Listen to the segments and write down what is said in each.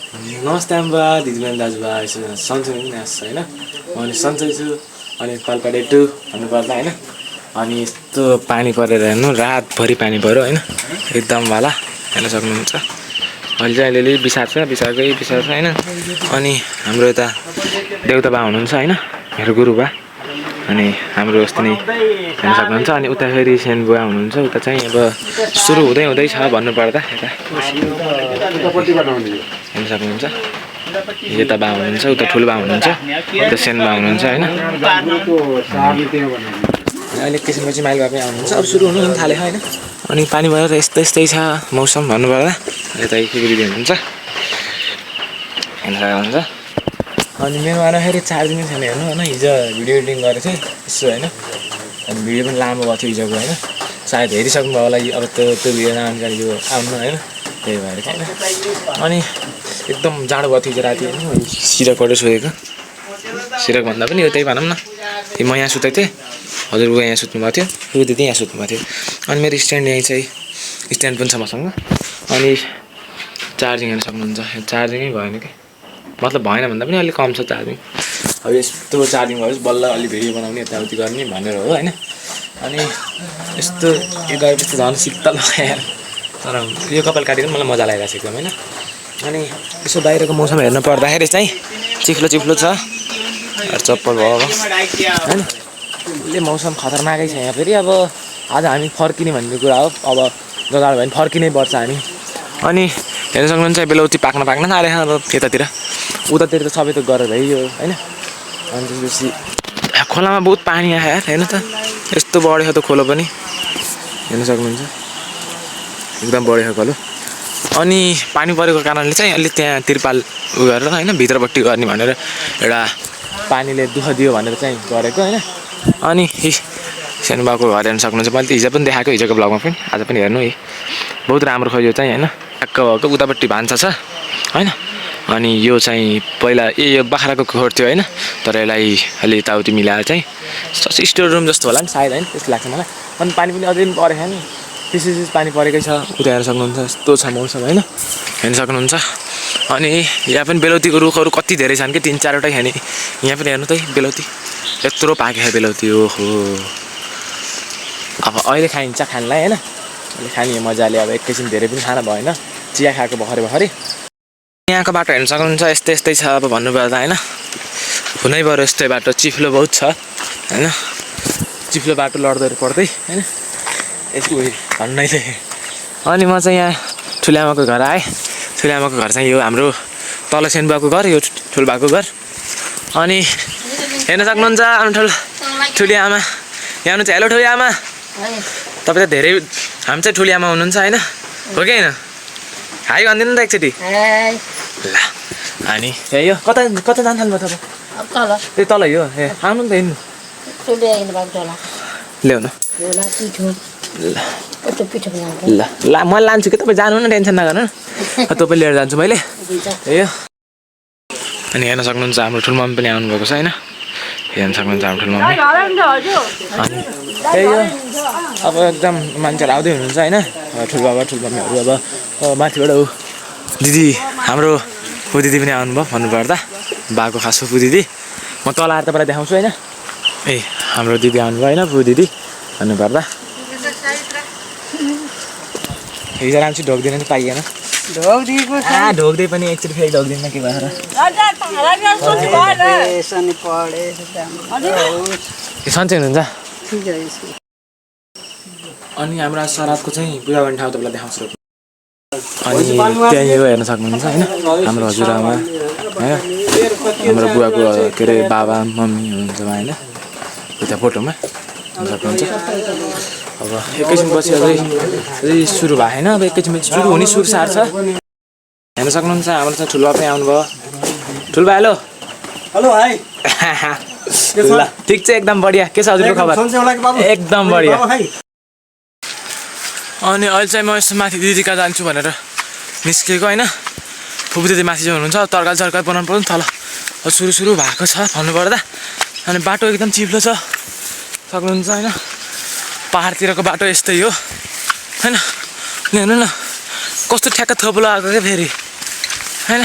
नमस्ते आम्बा दिदीबहिनी दाजुभाइ सन्चै हुनुहुन्छ होइन म अनि सन्चै छु अनि कलकत्ता टु भन्नुपर्दा होइन अनि यस्तो पानी परेर हेर्नु रातभरि पानी पऱ्यो होइन एकदम वाला हेर्न सक्नुहुन्छ अहिले चाहिँ अलिअलि बिसार्छ होइन अनि हाम्रो यता देउता बा हुनुहुन्छ होइन मेरो गुरु बा अनि हाम्रो यस्तो नै हेर्न सक्नुहुन्छ अनि उता फेरि सेन बुवा हुनुहुन्छ उता चाहिँ अब सुरु हुँदैछ भन्नुपर्दा यता हेर्न सक्नुहुन्छ यता बा हुनुहुन्छ उता ठुलो बा हुनुहुन्छ उता सेन बा हुनुहुन्छ होइन अहिले एकैछिनपछि माइल बा पनि आउनुहुन्छ अब सुरु हुनु थाल्यो होइन अनि पानी भएर यस्तै छ मौसम भन्नुपर्दा यता दिदी हुनुहुन्छ हेर्न सक्नुहुन्छ अनि मेरोमा फेरि चार्जिङ छैन हेर्नु होइन हिजो भिडियो एडिटिङ गरेको थिएँ यसो होइन अनि भिडियो पनि लामो भएको थियो हिजोको होइन सायद हेरिसक्नुभयो होला अब त्यो भिडियो जानकारी यो आउनु होइन त्यही भएर चाहिँ होइन अनि एकदम जाडो भएको थियो हिजो राति होइन सिरकबाट सोधेको सिरक भन्दा पनि यो त्यही भनौँ न म यहाँ सुतेको थिएँ हजुरबुवा यहाँ सुत्नुभएको थियो ऊ दिदी यहाँ सुत्नुभएको थियो अनि मेरो स्ट्यान्ड यहीँ चाहिँ स्ट्यान्ड पनि छ मसँग अनि चार्जिङ हेर्न सक्नुहुन्छ चार्जिङै भएन कि मतलब भएन भन्दा पनि अलिक कम छ चार्जिङ अब यस्तो चार्जिङ भएपछि बल्ल अलि भिडियो बनाउने यताउति गर्ने भनेर हो होइन अनि यस्तो यो गएपछि झन् शीतल लगाएर तर यो कपाल काटेको मलाई मजा लागिरहेको छ एकदम होइन अनि यसो बाहिरको मौसम हेर्न पर्दाखेरि चाहिँ चिफ्लो छ चप्पल भयो अब होइन अहिले मौसम खतरनाकै छ यहाँ फेरि अब आज हामी फर्किने भन्ने कुरा हो अब जग्गा भयो भने फर्किनै पर्छ हामी अनि हेर्न सक्नुहुन्छ बेलौती पाक्न थाले अब यतातिर उतातिर त सबै त गरेर भइयो होइन अनि त्यसपछि खोलामा बहुत पानी आयो हेर्नु त यस्तो बढेको त खोलो पनि हेर्न सक्नुहुन्छ एकदम बढेको खोलो अनि पानी परेको कारणले चाहिँ अलि त्यहाँ तिरपाल उ गरेर होइन भित्रपट्टि गर्ने भनेर एउटा पानीले दुःख दियो भनेर चाहिँ गरेको होइन अनि सानोबाको घर हेर्न सक्नुहुन्छ मैले त हिजो पनि देखाएको हिजोको ब्लगमा पनि आज पनि हेर्नु है बहुत राम्रो खै यो चाहिँ होइन टक्क उतापट्टि भान्सा छ होइन अनि यो चाहिँ पहिला यो बाख्राको खोर थियो होइन तर यसलाई अलि यताउति मिलाएर चाहिँ स्टोर रुम जस्तो होला नि सायद होइन त्यस्तो लाग्छ मलाई अनि पानी पनि अझै पनि परेको नि पिस पानी परेकै छ उता हेर्न सक्नुहुन्छ यस्तो छ मौसम होइन हेर्न सक्नुहुन्छ अनि यहाँ पनि बेलौतीको रुखहरू कति धेरै छन् कि 3-4वटै खाने यहाँ पनि हेर्नु त बेलौती यत्रो पाकेको बेलौती ओहो अब अहिले खाइन्छ खानलाई होइन अहिले खाने मजाले अब एकैछिन धेरै पनि खाना भएन चिया खाएको भर्खरै यहाँको बाटो हेर्न सक्नुहुन्छ यस्तै छ अब भन्नुपर्दा होइन हुनैभयो यस्तै बाटो चिफ्लो बहुत छ होइन चिफ्लो बाटो लड्दै पर्दै होइन यस्तो भन्नाले अनि म चाहिँ यहाँ ठुलामाको घर आएँ ठुलामाको घर चाहिँ यो हाम्रो तल सेनबाको घर यो ठुलबाको घर अनि हेर्न सक्नुहुन्छ ठुली आमा यहाँ हुनुहुन्छ हेलो ठुली आमा तपाईँ त धेरै हामी चाहिँ ठुली आमा हुनुहुन्छ होइन हो कि होइन हाई भनिदिनु त एकचोटि ल अनि यो कता जान्छ नि तपाईँ ए तल यो ए आउनु नि त हिँड्नु ल्याउनु ल म लान्छु कि तपाईँ जानु न टेन्सन नगर्नु तपाईँ लिएर जान्छु मैले ए अनि हेर्न सक्नुहुन्छ हाम्रो ठुलो मम्मी पनि आउनुभएको छ होइन हेर्न सक्नुहुन्छ हाम्रो ठुलो मम्मी अनि त्यही हो अब एकदम मान्छेहरू आउँदै हुनुहुन्छ होइन ठुलो मम्मीहरू अब माथिबाट ऊ दिदी हाम्रो ऊ दिदी पनि आउनुभयो भन्नुपर्दा बाको खास फु दिदी म तल आएर तपाईँलाई देखाउँछु होइन ए हाम्रो दिदी आउनुभयो होइन फु दिदी भन्नुपर्दा हिजो राम्ररी ढोक्दिन नि पाइएन ढोक्दै पनि एकचोटि फेरि ढोक्दिन के भएर सन्चै हुनुहुन्छ अनि हाम्रो सरादको चाहिँ पूजा गर्ने ठाउँ तपाईँलाई देखाउँछु अनि त्यहाँ यो हेर्न सक्नुहुन्छ होइन हाम्रो हजुरआमा होइन हाम्रो बुवाको के अरे बाबा मम्मी हुनुहुन्छ होइन उता फोटोमा सक्नुहुन्छ अब एकैछिन पछि अझै सुरु भएन अब एकैछिन पछि सुरु हुने सुरसार छ हेर्न सक्नुहुन्छ हाम्रो चाहिँ ठुलो पनि आउनुभयो ठुलो भाइ हेलो भाइ ल ठिक छ एकदम बढिया के छ हजुरको खबर एकदम बढिया अनि अहिले चाहिँ म यस्तो माथि दिदी कहाँ जान्छु भनेर निस्केको होइन फुपू दिदी माथि चाहिँ हुनुहुन्छ तरकारी बनाउनु पर्यो नि तल सुरु भएको छ भन्नुपर्दा अनि बाटो एकदम चिप्लो छ सक्नुहुन्छ होइन पहाडतिरको बाटो यस्तै हो होइन हेर्नु न कस्तो ठ्याक्क थोप्लो आएको क्या फेरि होइन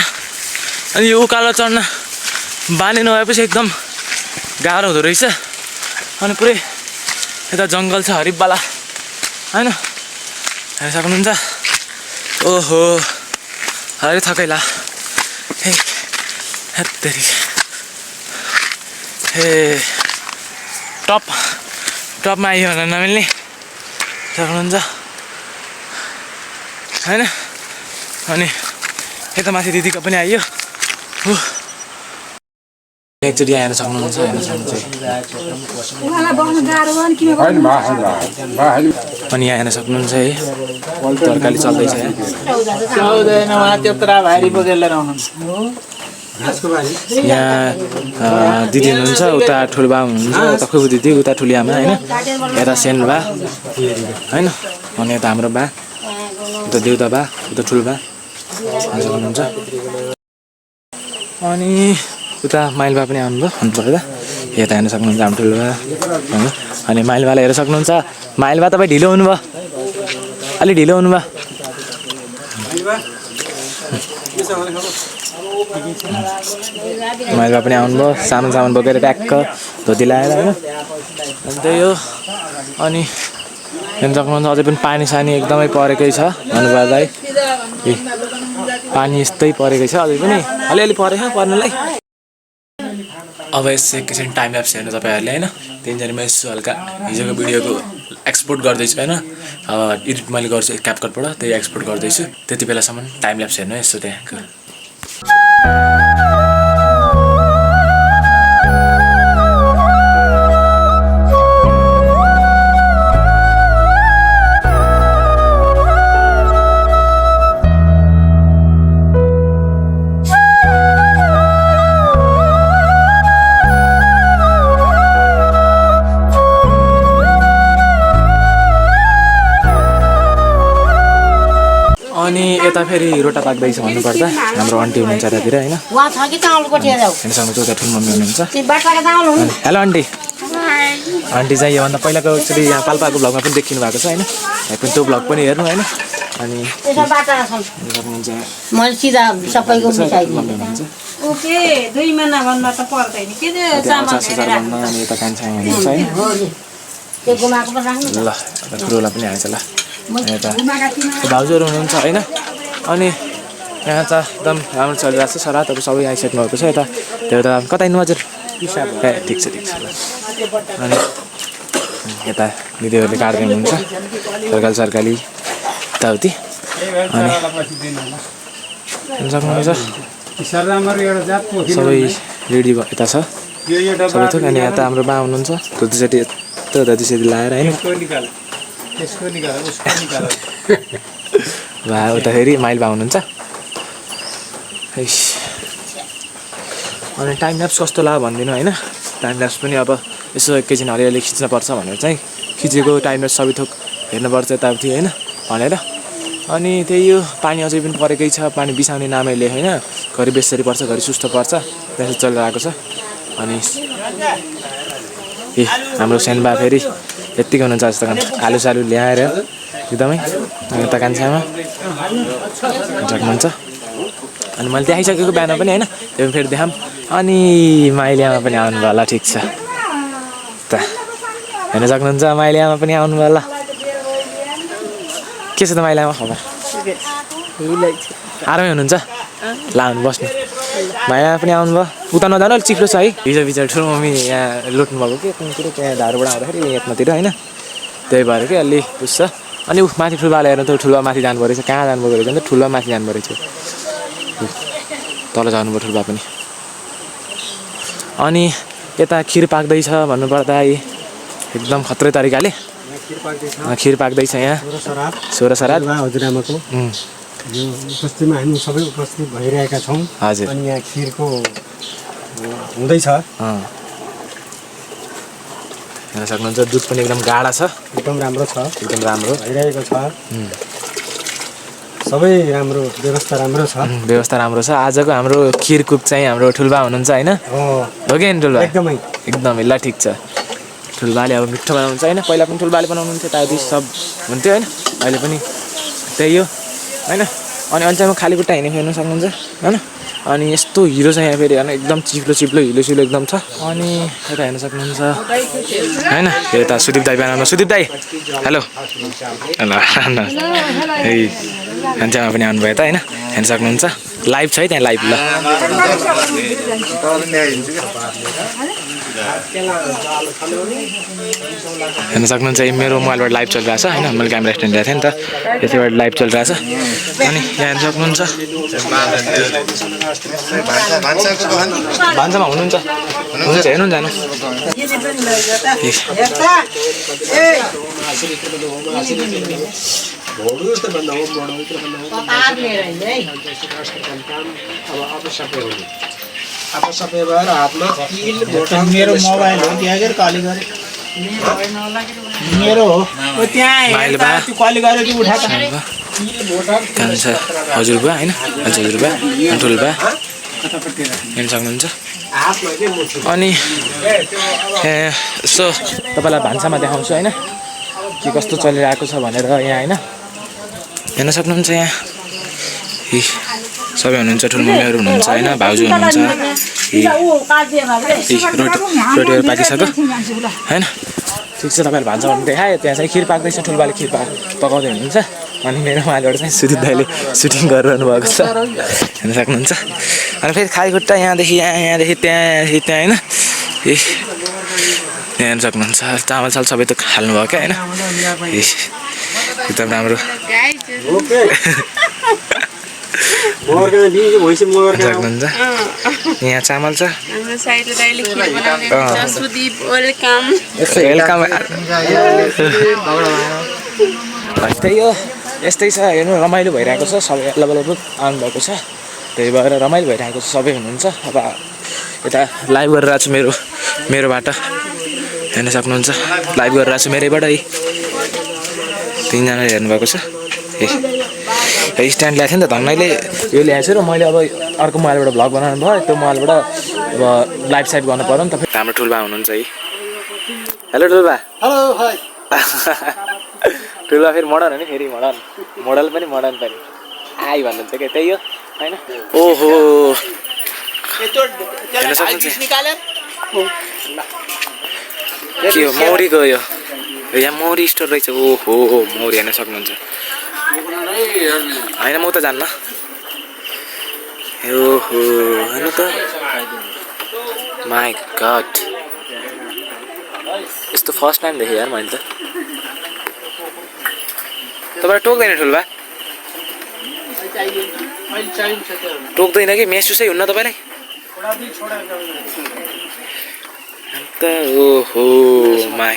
अनि यो उकालो चढ्न बानी नभएपछि एकदम गाह्रो हुँदो रहेछ। अनि पुरै यता जङ्गल छ हरिबवाला होइन, हेर्न सक्नुहुन्छ। ओहो हरे थकैला हे हेत्तेरी हे टपमा आइयो भनेर नमिल्ने सक्नुहुन्छ होइन। अनि यता माथि दिदीको पनि आइयो एकचोटि आएर सक्नुहुन्छ हेर्न सक्नुहुन्छ। अनि यहाँ हेर्न सक्नुहुन्छ है तरकारी चल्दैछ यहाँ दिदी हुनुहुन्छ, उता ठुलो बा हुनुहुन्छ, उता खुबु दिदी, उता ठुली आमा होइन, यता सेन बा होइन, अनि यता हाम्रो बा, उता देउता बा, उता ठुलो बा हुनुहुन्छ। अनि उता माइल बा पनि आउनुभयो भन्नुपर्दा यता हेर्न सक्नुहुन्छ हाम्रो ठुलो बा होइन। अनि माइल बालाई हेर्न सक्नुहुन्छ। माइल बा तपाईँ ढिलो हुनुभयो, अलि ढिलो हुनुभयो। माइल बा पनि आउनुभयो सामान बोकेर ट्याक्क धोती लगाएर होइन। अनि त्यही हो। अनि हेर्न सक्नुहुन्छ अझै पनि पानी सानी एकदमै परेकै छ भन्नुपर्दा है, पानी यस्तै परेकै छ अझै पनि, अलिअलि परेछ पर्नलाई। अब यसो एकैछिन टाइम ल्याप्स हेर्नु तपाईँहरूले होइन। त्यहीँनिर म यसो हल्का हिजोको भिडियोको एक्सपोर्ट गर्दैछु होइन। अब एडिट मैले गर्छु क्यापकटबाट, त्यही एक्सपोर्ट गर्दैछु। त्यति बेलासम्म टाइम ल्याप्स हेर्नु यसो त्यहाँको। अनि यता फेरि रोटा पाक्दैछ भन्नुपर्दा हाम्रो आन्टी हुनुहुन्छ यतातिर होइन। हेर्न सक्नुहुन्छ उता ठुलो मम्मी हुनुहुन्छ। Hello aunty. आन्टी चाहिँ योभन्दा पहिलाको एकचोटि यहाँ पाल्पाको भ्लगमा पनि देखिनु भएको छ होइन। पनि त्यो भ्लग पनि हेर्नु होइन। अनि ल ठुलोलाई पनि आएछ ल। यता भाउजूहरू हुनुहुन्छ होइन। अनि यहाँ त एकदम राम्रो चलिरहेको छ। सरातहरू सबै आइसक्नु भएको छ। यता त्यो त कता हिँड्नु हजुर? ए ठिक छ ठिक छ। अनि यता दिदीहरूले काट्दै हुनुहुन्छ सरकारी यताउति। अनि सक्नुहुन्छ सबै रेडी यता छ सबै थोक। अनि यता हाम्रो बा हुनुहुन्छ धोतीसेटी धोतीसेटी लाएर होइन। बा उता फेरि माइल बा हुनुहुन्छ। अनि टाइम ल्याप्स कस्तो लाग्यो भनिदिनु होइन। टाइम ल्याप्स पनि अब यसो एकैछिन अलिअलि खिच्नुपर्छ भनेर चाहिँ खिचेको टाइम ल्याप्स सबै थोक हेर्नुपर्छ यताउति होइन भनेर। अनि त्यही हो पानी अझै पनि परेकै छ। पानी बिसाउने नामैले होइन। घरि बेसरी पर्छ घरि सुस्तो पर्छ त्यसो चलिरहेको छ। अनि हाम्रो सेनबा फेरि यत्तिकै हुनुहुन्छ जस्तो आलु सालु ल्याएर एकदमै यता कान्छामा झक्नुहुन्छ। अनि मैले देखाइसकेको बिहान पनि होइन। त्यो फेरि देखाऊँ। अनि माइलियामा पनि आउनुभयो ल ठिक छ त हेर्न सक्नुहुन्छ। माइलियामा पनि आउनुभयो ल। के छ त माइलियामा खबर? आरामै हुनुहुन्छ? लाउनु बस्नु। माइलियामा पनि आउनुभयो। उता नजानु अलिक चिप्लो छ है। हिजो बिचरा ठुलो मम्मी यहाँ लुट्नु भएको के कुरो त्यहाँ धारोबाट आउँदाखेरि यतातिर होइन। त्यही भएर के अलि बुझ्छ। अनि माथि ठुलोबाले हेर्नु त ठुलो माथि जानुभएको रहेछ। कहाँ जानुभएको रहेछ अन्त ठुलो माथि जानुभएको रहेछ। तल जानुभयो ठुलो पनि। अनि यता खिर पाक्दैछ भन्नुपर्दा एकदम खत्रै तरिकाले खिर पाक्दैछ यहाँ। सोह्र सराद हजुरआमाको यो उपस्थितिमा हामी सबै उपस्थित भइरहेका छौँ। हजुर। अनि यहाँ खिरको हुँदैछ। हेर्न सक्नुहुन्छ दुध पनि एकदम गाढा छ। एकदम राम्रो छ। एकदम राम्रो भइरहेको छ। सबै राम्रो व्यवस्था राम्रो छ। व्यवस्था राम्रो छ। आजको हाम्रो खिर कुक चाहिँ हाम्रो ठुलबा हुनुहुन्छ होइन। हो कि ठुलबा? एकदमै एकदमै ल ठिक छ। ठुलबाले अब मिठो बनाउनुहुन्छ होइन। पहिला पनि ठुलबाले बनाउनुहुन्थ्यो त्यहाँदेखि सब हुन्थ्यो होइन। अहिले पनि त्यही हो होइन। अनि अहिले चाहिँ म खाली खुट्टा हिँडेको हेर्न सक्नुहुन्छ होइन। अनि यस्तो हिलो छ यहाँ फेरि होइन एकदम चिप्लो हिलो एकदम छ अनि यता हेर्न सक्नुहुन्छ होइन यता सुदीप दाई बनाउनु सुदीप दाई हेलो हेलो है खान्छामा पनि आउनुभयो त होइन हेर्न सक्नुहुन्छ लाइभ छ है त्यहाँ लाइभ ल हेर्न सक्नुहुन्छ मेरो मोबाइलबाट लाइभ चलिरहेको छ होइन मैले क्यामेरा स्ट्यान्ड ल्याएको थिएँ नि त त्यसैबाट लाइभ चलिरहेको छ अनि यहाँ हेर्न सक्नुहुन्छ भान्सामा हुनुहुन्छ हेर्नु जानु अब सबै भएर हातमा मेरो मोबाइल हो त्यहाँ गएर कल गरे मेरो हो त्यहाँ त्यो कल गरेर त्यो उठाएको हजुरबा होइन हजुरबा ठुलबा हेर्न सक्नुहुन्छ अनि यसो तपाईँलाई भान्सामा देखाउँछु होइन के कस्तो चलिरहेको छ भनेर यहाँ होइन हेर्न सक्नुहुन्छ यहाँ सबै हुनुहुन्छ ठुल्ममीहरू हुनुहुन्छ होइन भाउजू हुनुहुन्छ रोटीहरू पाकिसक्यो होइन ठिक छ तपाईँहरू भान्सामा देखायो त्यहाँ चाहिँ खिर पाक्दैछ ठुल्बाले खिर पकाउँदै हुनुहुन्छ अनि मेरो उहाँबाट चाहिँ सुदीप दाइले सुटिङ गरिरहनु भएको छ हेर्न सक्नुहुन्छ अनि फेरि खाइखुट्टा यहाँदेखि त्यहाँदेखि त्यहाँ होइन यहाँ हेर्न सक्नुहुन्छ चामल सबै त हाल्नुभयो क्या होइन एकदम राम्रो सक्नुहुन्छ यहाँ चामल छ वेलकम त्यही हो यस्तै छ हेर्नु रमाइलो भइरहेको छ सबै अलग आउनुभएको छ त्यही भएर रमाइलो भइरहेको छ सबै हुनुहुन्छ अब यता लाइभ गरिरहेको छु मेरोबाट हेर्न सक्नुहुन्छ लाइभ गरिरहेको छु मेरैबाट है तिनजना हेर्नुभएको छ स्ट्यान्ड ल्याएको थिएँ नि त धन्नैले यो ल्याएको छु र मैले अब अर्को मोबाइलबाट भ्लग बनाउनु भयो त्यो मोबाइलबाट अब लाइभ साइड गर्नु पऱ्यो नि त हाम्रो ठुल्बा हुनुहुन्छ है हेलो ठुल्बा हेलो हाय ठुल्बा फेरि मोडर्न हो नि फेरि मोडल पनि आइ भन्नुहुन्छ क्या त्यही हो होइन ओहो हेर्न सक्नुहुन्छ के हो मौरीको यो यहाँ मौरी स्टोर रहेछ ओहो मौरी हेर्न सक्नुहुन्छ होइन म त जान्न ओहो हेर्नु त माई गड यस्तो फर्स्ट टाइम देखेँ यार मैले त तपाईँ टोक्दैन ठुल्बा टोक्दैन कि महसुसै हुन्न तपाईँलाई अन्त ओहो माई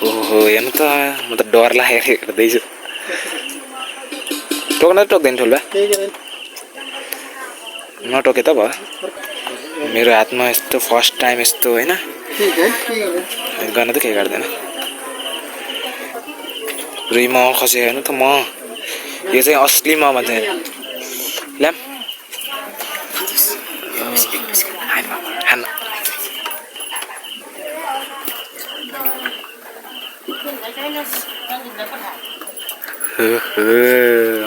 ओहो हेर्नु त म त डर लागेर हेर्दैछु टोक्न त टोक्दैन ठुल्बा नटोके त भयो मेरो हातमा यस्तो फर्स्ट टाइम यस्तो होइन गर्न त केही गर्दैन रुई म खसेँ हेर्नु त म यो चाहिँ असली म भन्छ ल्याम हान्न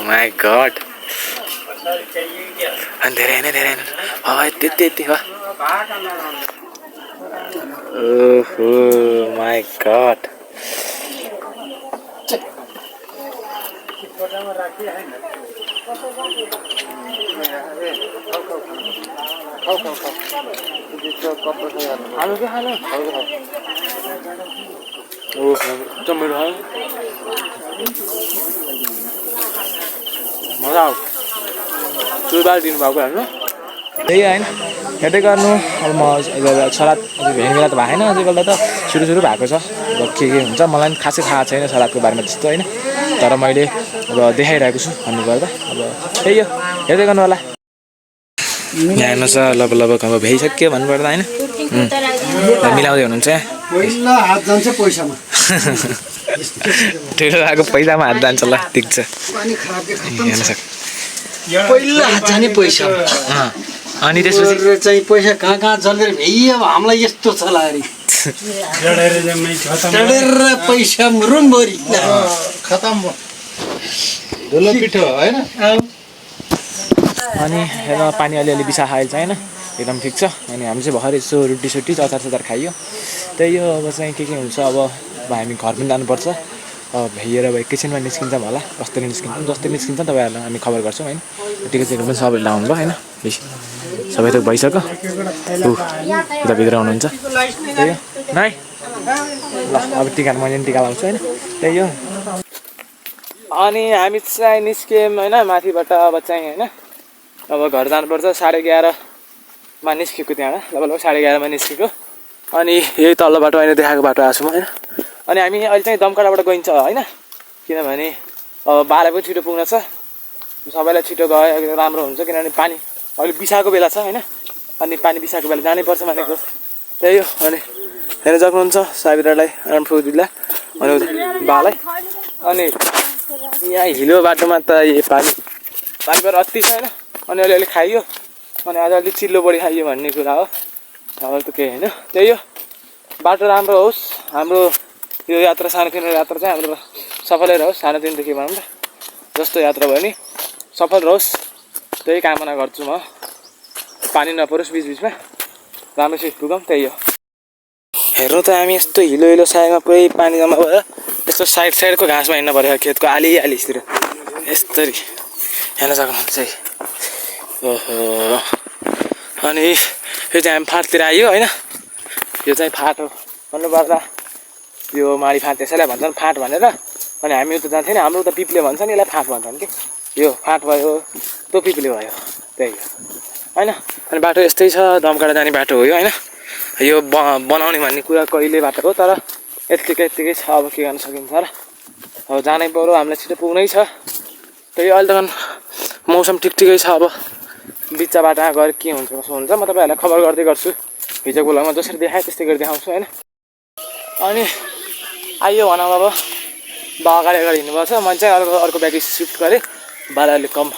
माई गड अनि धेरै होइन त्यति हो ओहो माई गड मजा आऊ चुरबार दिनुभएको हेर्नु त्यही होइन हेर्दै गर्नु अब म सलाद भेट्ने बेला त भएन अझै बेला त सुरु भएको छ अब के हुन्छ मलाई पनि खासै थाहा छैन सलादको बारेमा त्यस्तो होइन तर मैले अब देखाइरहेको छु भन्नुपर्दा अब त्यही हो हेर्दै गर्नु होला यहाँ हेर्नुहोस् अब भ्याइसक्यो भन्नुपर्दा होइन मिलाउँदै हुनुहुन्छ हात जान्छ पैसामा ठुलो आएको पैसामा हात जान्छ ल ठिक छ हेर्न सक्छ पहिला हात जाने पैसा अनि त्यसपछि चाहिँ पैसा कहाँ चलेर भ्याइ अब हामीलाई यस्तो छ लाग्यो जडेर जम्मै खतम चढेर पैसा रुमभरि खतम धुलो पिठो होइन अनि हेर पानी अलिअलि बिसा खाएको छ होइन एकदम ठिक छ अनि हामी चाहिँ भर्खर यसो रोटी सोटी अचार सचार खाइयो त्यही हो अब चाहिँ के हुन्छ अब हामी घर पनि जानुपर्छ अब भ्याइएर अब एकैछिनमा निस्किन्छौँ होला कसरी निस्किन्छौँ जस्तै निस्किन्छ तपाईँहरूलाई हामी खबर गर्छौँ होइन टिकट सिकट पनि सबैले लाउनु भयो होइन सबै थोक भइसक्यो उता भित्र हुनुहुन्छ त्यही हो नाइ ल अब टिका मैले पनि टिका लाउँछु होइन त्यही हो अनि हामी चाहिँ निस्क्यौँ होइन माथिबाट अब चाहिँ होइन अब घर जानुपर्छ 11:30मा निस्केको त्यहाँबाट लगभग 11:30मा निस्केको अनि यही तल्लो बाटो अहिले देखाएको बाटो आएको छु म होइन अनि हामी अहिले चाहिँ दमकडाबाट गइन्छ होइन किनभने अब बाह्र पनि छिटो पुग्न छ सबैलाई छिटो गयो राम्रो हुन्छ किनभने पानी अहिले बिसाएको बेला छ होइन अनि पानी बिसाएको बेला जानै पर्छ भनेको त्यही हो अनि हेर्न सक्नुहुन्छ सावित्रालाई फुदिला अनि बालाई अनि यहाँ हिलो बाटोमा त पानीबाट अति छ होइन अनि अलिअलि खाइयो अनि आज अलिक चिल्लो बढी खाइयो भन्ने कुरा हो अब त केही होइन त्यही हो बाटो राम्रो होस् हाम्रो यो यात्रा सानोतिनो यात्रा चाहिँ हाम्रो सफलै रहोस् सानोतिनोदेखि भनौँ न जस्तो यात्रा भयो नि सफल रहोस् त्यही कामना गर्छु म पानी नपरोस् बिचबिचमा राम्रोसित पुगौँ त्यही हो हेर्नु त हामी यस्तो हिलो साइडमा पुरै पानी जम्मा भयो यस्तो साइडको घाँसमा हिँड्नु पऱ्यो खेतको आलीतिर यस्तरी हेर्न सक्नुहुन्छ है ओहो अनि यो चाहिँ हामी फाँटतिर आइयो होइन यो चाहिँ फाँट हो भन्नुपर्दा यो माडी फाँट त्यसैलाई भन्छन् फाँट भनेर अनि हामी उता जान्थ्यौँ नि हाम्रो उता पिप्ले भन्छ नि यसलाई फाँट भन्छन् कि यो फाँट भयो त्यो पिप्ले भयो त्यही हो होइन अनि बाटो यस्तै छ दमकाडा जाने बाटो हो यो होइन यो बनाउने भन्ने कुरा कहिले बाटो हो तर यत्तिकै छ अब के गर्न सकिन्छ र अब जानै पऱ्यो हामीलाई छिटो पुग्नै छ त्यही अहिले त मौसम ठिकै छ अब बिच्चा बाटोमा गएर के हुन्छ कसो हुन्छ म तपाईँहरूलाई खबर गर्दै गर्छु हिजोको बेलामा जसरी देखाएँ त्यस्तै गरी देखाउँछु होइन अनि आइयो भनौँ अब बा अगाडि हिँड्नुपर्छ मैले चाहिँ अर्को ब्याग सिफ्ट गरेँ बालाई अलिक कम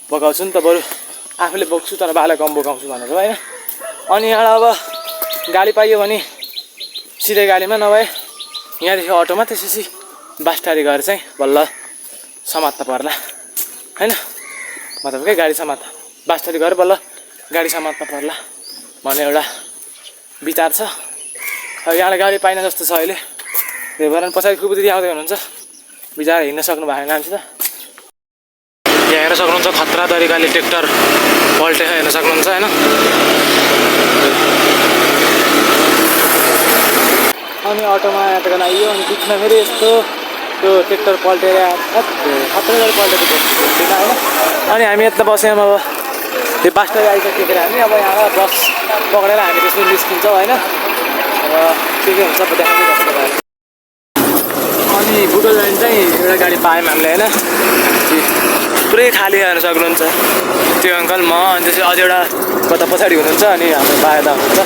बोकाउँछु नि त बरु आफूले बोक्छु तर बालाई कम बोकाउँछु भनेर होइन अनि यहाँ अब गाडी पाइयो भने सिधै गाडीमा नभए यहाँदेखि अटोमा त्यसपछि बास्टारी गएर चाहिँ बल्ल समात्न पर्ला होइन मतलब के गाडी बास्टारी गएर बल्ल गाडी समात्न पर्ला भन्ने एउटा विचार छ यहाँलाई गाडी पाइन जस्तो छ अहिले त्यही भएर पछाडि खुबुदी आउँदै हुनुहुन्छ बिचरा हिँड्न सक्नु भएको मान्छे त यहाँ हेर्न सक्नुहुन्छ खतरा तरिकाले ट्र्याक्टर पल्टेर हेर्न सक्नुहुन्छ होइन अनि अटोमा यात्रा आइयो अनि बिचमा फेरि यस्तो त्यो ट्र्याक्टर पल्टेर खतरा गरी पल्टेको थिएन होइन अनि हामी यता बस्यौँ अब त्यो बास्टारी आइसकेर हामी अब यहाँ बस पक्रेर हामी त्यसमा निस्किन्छौँ होइन अब के हुन्छ देखाउँदै गर्छ तपाईँहरू अनि बुटोल जाने चाहिँ एउटा गाडी पायौँ हामीले होइन पुरै खाली हेर्न सक्नुहुन्छ त्यो अङ्कल म अनि त्यसपछि अझ एउटा कता पछाडि हुनुहुन्छ अनि हाम्रो बा यता हुनुहुन्छ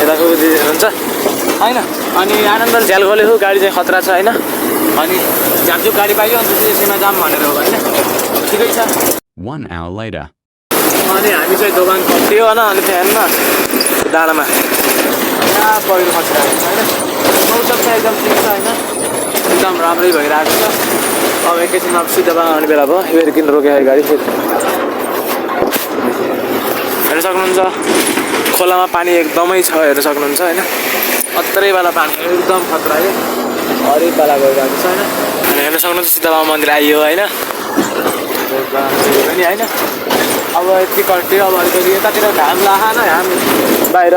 यता दिदी हुनुहुन्छ होइन अनि आनन्द झ्यालगोले हो गाडी चाहिँ खतरा छ होइन अनि झ्यापझुप गाडी पाइयो अनि त्यसपछि यसैमा जाम भनेर हो होइन ठिकै छ 1 hour later अनि हामी चाहिँ दोकान खप्थ्यो होइन अनि फ्यानमा डाँडामा यहाँ पहिरो खसिरहेको छ होइन मौसम चाहिँ एकदम ठिक छ होइन एकदम राम्रै भइरहेको छ अब एकैछिनमा सिधा आउने बेला भयो फेरि किन रोक्यो गाडी फेरि हेर्न सक्नुहुन्छ खोलामा पानी एकदमै छ हेर्न सक्नुहुन्छ होइन अत्तरैवाला पानी एकदम खतरा है हरेक बेला गइरहेको छ होइन अनि हेर्न सक्नुहुन्छ सीताबाबा मन्दिर आइयो होइन पनि होइन अब यति कल्ट्यो अब अलिकति यतातिर घाम लाएन घाम बाहिर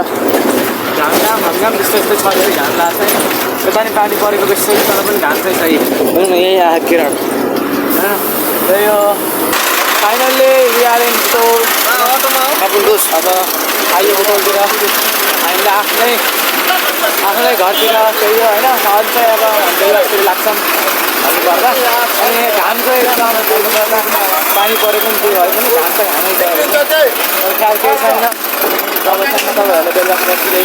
घाम त्यस्तो छ अरे घाम लाग्छ होइन यता नि पानी परेको बेसी तर पनि घाम चाहिँ छैन हेर्नु न यही आएको किरण होइन त्यही हो फाइनल्ली अब आइयो होटलतिर हामीले आफ्नै घरतिर त्यही हो होइन अझ चाहिँ अब बेला जस्तो लाग्छन् भन्नुपर्दा अनि घाम चाहिँ एकदम भन्नुपर्दा पानी परेको पनि त्यो भए पनि घाम चाहिँ हानै छ ख्याल केही छैन तपाईँसँग तपाईँहरूले बेलुका बस्दै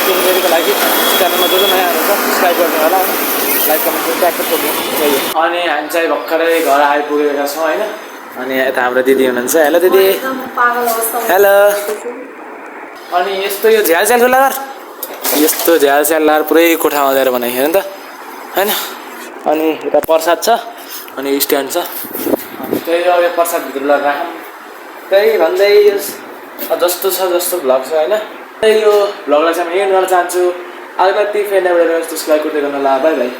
दिनभरिको लागि च्यानलमा जो नयाँ हुनुहुन्छ सब्सक्राइब गर्ने होला होइन लाइक कमेन्ट ट्याक्कै पुग्यो त्यही हो अनि हामी चाहिँ भर्खरै घर आइपुगेका छौँ होइन अनि यता हाम्रो दिदी हुनुहुन्छ हेलो दिदी हेलो अनि यस्तो यो झ्याल झ्याल ठुला घर यस्तो झ्याल झ्याल लाएर पुरै कोठा मजाएर बनाइयो नि त होइन। अनि यता प्रसाद छ अनि स्ट्यान्ड छ अनि त्यही अब यो प्रसादभित्र लगेर राखौँ त्यही भन्दै जस्तो छ जस्तो भ्लग छ होइन। त्यही यो भ्लगलाई चाहिँ म एन्ड गर्न चाहन्छु। आजलाई ती फेरि त्यसलाई कुर्दै गर्न ला बाई बाई।